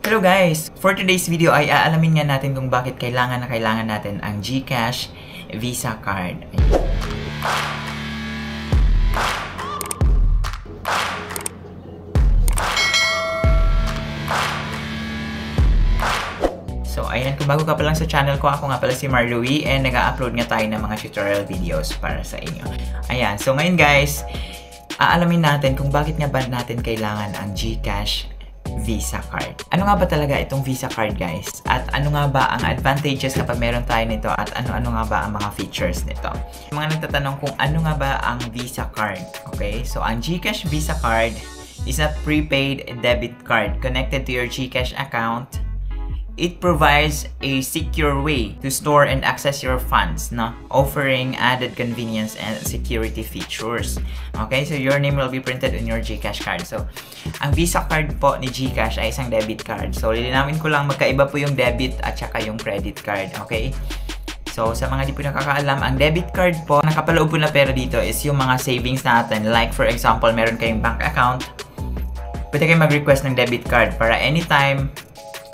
Hello guys! For today's video ay aalamin nga natin kung bakit kailangan natin ang GCash Visa Card. So ayan, kung bago ka pa lang sa channel ko, ako nga pala si Marlouie and nag-upload nga tayo ng mga tutorial videos para sa inyo. Ayan, so ngayon guys, aalamin natin kung bakit nga ba natin kailangan ang GCash Visa Card. Ano nga ba talaga itong Visa Card guys? At ano nga ba ang advantages kapag meron tayo nito at ano-ano nga ba ang mga features nito? Mga nagtatanong kung ano nga ba ang Visa Card. Okay, so ang GCash Visa Card is a prepaid debit card connected to your GCash account. It provides a secure way to store and access your funds, no? Offering added convenience and security features. Okay, so your name will be printed on your GCash card. So, ang Visa card po ni GCash ay isang debit card. So, lilinawin ko lang, magkaiba po yung debit at saka yung credit card. Okay? So, sa mga di po nakakaalam, ang debit card po, nakapaloob po na pera dito is yung mga savings natin. Like, for example, meron kayong bank account, pwede kayong mag-request ng debit card para anytime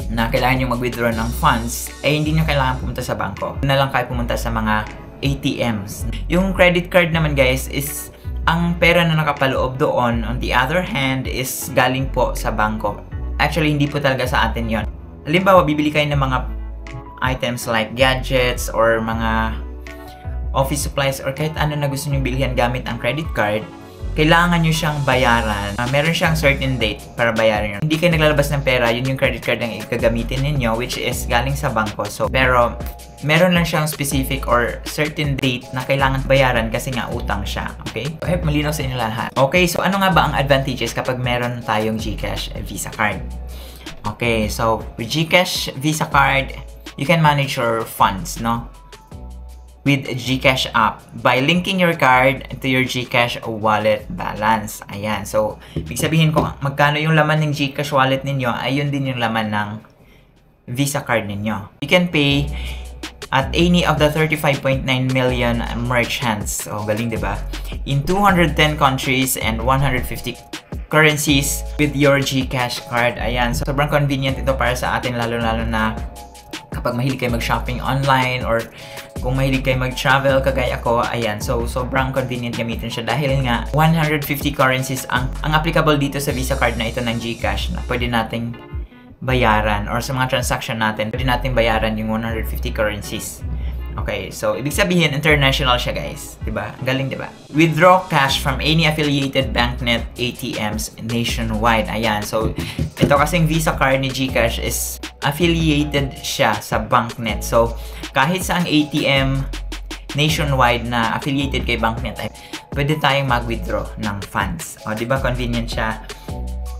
na kailangan nyo mag-withdraw ng funds, hindi nyo kailangan pumunta sa bangko. Na lang kayo pumunta sa mga ATMs. Yung credit card naman guys is ang pera na nakapaloob doon, on the other hand, is galing po sa bangko. Actually, hindi po talaga sa atin yon. Halimbawa, bibili kayo ng mga items like gadgets or mga office supplies or kahit ano na gusto nyo bilhin gamit ang credit card, kailangan nyo siyang bayaran. Meron siyang certain date para bayaran nyo. Hindi kayo naglalabas ng pera, yun yung credit card ang ikagamitin ninyo, which is galing sa bangko. So, pero meron lang siyang specific or certain date na kailangan bayaran kasi nga utang siya. Okay? I hope malinaw sa inyo lahat. Okay, so ano nga ba ang advantages kapag meron tayong GCash Visa Card? Okay, so with GCash Visa Card, you can manage your funds, no? With GCash app by linking your card to your GCash wallet balance. Ayan. So, ibig sabihin kung magkano yung laman ng GCash wallet ninyo, ayun din yung laman ng Visa card ninyo. You can pay at any of the 35.9 million merchants. So, galing, diba? In 210 countries and 150 currencies with your GCash card. Ayan. So, sobrang convenient ito para sa atin, lalo-lalo na kapag mahilig kayo mag-shopping online or kung mahilig kayo mag-travel kagaya ko, ayan. So, sobrang convenient gamitin siya dahil nga 150 currencies ang applicable dito sa Visa card na ito ng GCash na pwede nating bayaran or sa mga transaction natin, pwede nating bayaran yung 150 currencies. Okay, so ibig sabihin international siya guys, 'di ba? Galing, 'di ba? Withdraw cash from any affiliated BankNet ATMs nationwide. Ayan. So ito kasing Visa card ni GCash is affiliated siya sa BankNet. So kahit sa ang ATM nationwide na affiliated kay BankNet ay pwede tayong mag-withdraw ng funds. O, 'di ba convenient siya?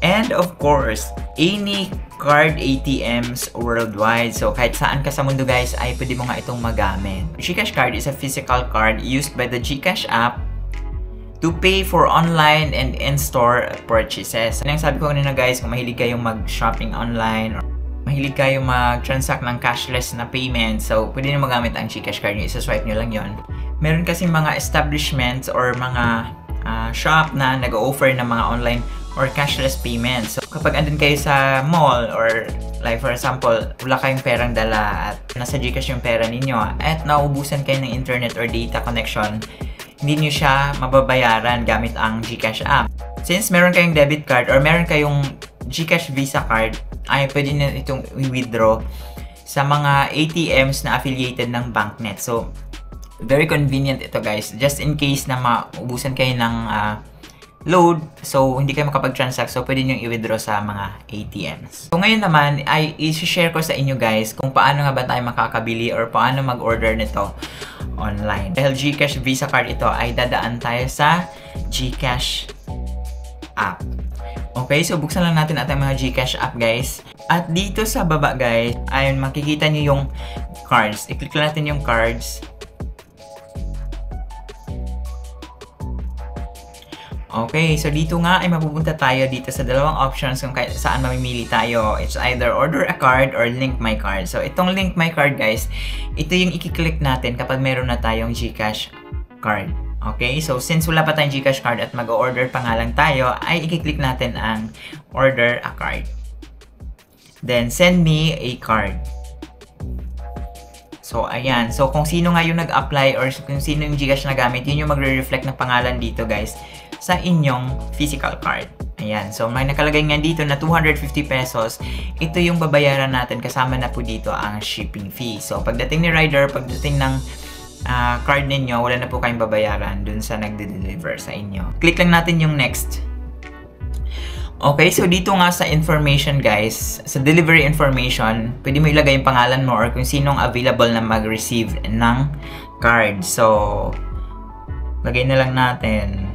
And of course, any card ATMs worldwide. So, kahit saan ka sa mundo guys, ay pwede mo nga itong magamit. GCash card is a physical card used by the GCash app to pay for online and in-store purchases. Ano yung sabi ko kanina guys, kung mahilig kayong mag-shopping online or mahilig kayong mag-transact ng cashless na payment, so pwede nyo magamit ang GCash card nyo. Isa-swipe nyo lang yon. Meron kasing mga establishments or mga shop na nag-offer ng mga online or cashless payments. So, kapag andun kayo sa mall or like for example, wala kayong perang dala at nasa GCash yung pera ninyo at naubusan kayo ng internet or data connection, hindi nyo siya mababayaran gamit ang GCash app. Since meron kayong debit card or meron kayong GCash Visa card, ay pwede na itong i-withdraw sa mga ATMs na affiliated ng BankNet. So, very convenient ito guys. Just in case na maubusan kayo ng load, so hindi kayo makapag-transact, so pwede nyo i-withdraw sa mga ATMs. So ngayon naman ay i-share ko sa inyo guys kung paano nga ba tayo makakabili or paano mag-order nito online. Dahil GCash Visa card ito ay dadaan tayo sa GCash app. Okay, so buksan lang natin ating mga GCash app guys. At dito sa baba guys, ayun makikita nyo yung cards. I-click natin yung cards. Okay, so dito nga ay mapupunta tayo dito sa dalawang options kung saan mamimili tayo. It's either order a card or link my card. So itong link my card guys, ito yung i-click natin kapag meron na tayong GCash card. Okay, so since wala pa tayong GCash card at mag-order pa nga lang tayo, ay i-click natin ang order a card. Then, send me a card. So, ayan. So, kung sino nga yung nag-apply or kung sino yung Gcash na gamit, yun yung magre-reflect ng pangalan dito, guys, sa inyong physical card. Ayan. So, may nakalagay nga dito na 250 pesos. Ito yung babayaran natin. Kasama na po dito ang shipping fee. So, pagdating ni rider, pagdating ng card ninyo, wala na po kayong babayaran dun sa nagde-deliver sa inyo. Click lang natin yung next. Okay, so dito nga sa information guys, sa delivery information, pwede mo ilagay yung pangalan mo or kung sinong available na mag-receive ng card. So, lagay na lang natin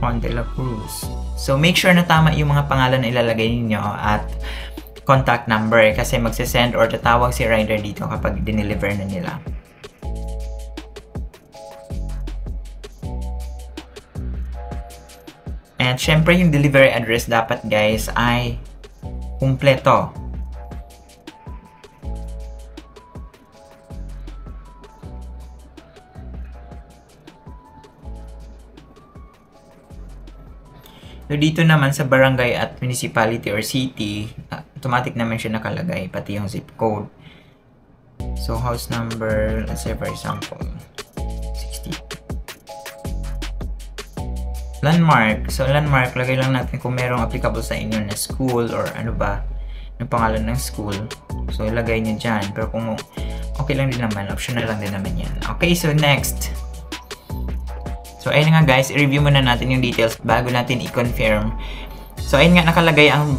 Juan de la Cruz. So, make sure na tama yung mga pangalan na ilalagay niyo at contact number kasi magsisend or tatawag si rider dito kapag dineliver na nila. And syempre yung delivery address dapat guys ay kumpleto. So dito naman sa barangay at municipality or city, automatic naman siya nakalagay, pati yung zip code. So house number, let's say for example, 60. Landmark. So, landmark, lagay lang natin kung merong applicable sa inyo na school or ano ba, yung pangalan ng school. So, ilagay nyo dyan. Pero kung okay lang din naman, optional lang din naman yan. Okay, so next. So, ayun nga guys, i-review muna natin yung details bago natin i-confirm. So, ayun nga nakalagay ang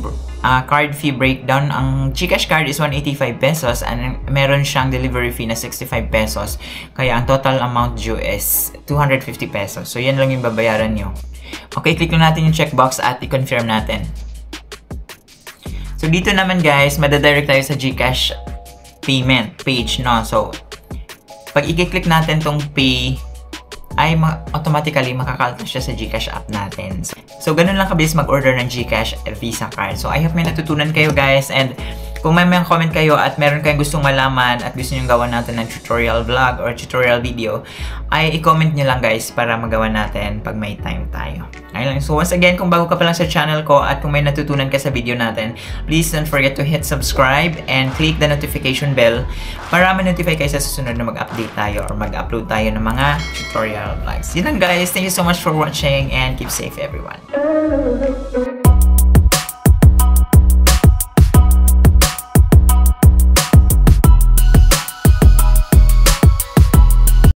card fee breakdown. Ang Gcash card is 185 pesos and meron siyang delivery fee na 65 pesos. Kaya ang total amount due is 250 pesos. So, yan lang yung babayaran nyo. Okay, click lang natin yung checkbox at i-confirm natin. So, dito naman guys, madadirect tayo sa Gcash payment page, no? So, pag i-click natin tong pay, ay automatically makakalta siya sa Gcash app natin. So, ganun lang kabilis mag-order ng Gcash Visa card. So, I hope may natutunan kayo guys, and kung may mga comment kayo at meron kayong gustong malaman at gusto nyo gawa natin ng tutorial vlog or tutorial video, ay i-comment nyo lang guys para magawa natin pag may time tayo. Ayun lang. So once again, kung bago ka pa lang sa channel ko at kung may natutunan ka sa video natin, please don't forget to hit subscribe and click the notification bell para ma-notify kayo sa susunod na mag-update tayo or mag-upload tayo ng mga tutorial vlogs. Yun lang guys. Thank you so much for watching and keep safe everyone.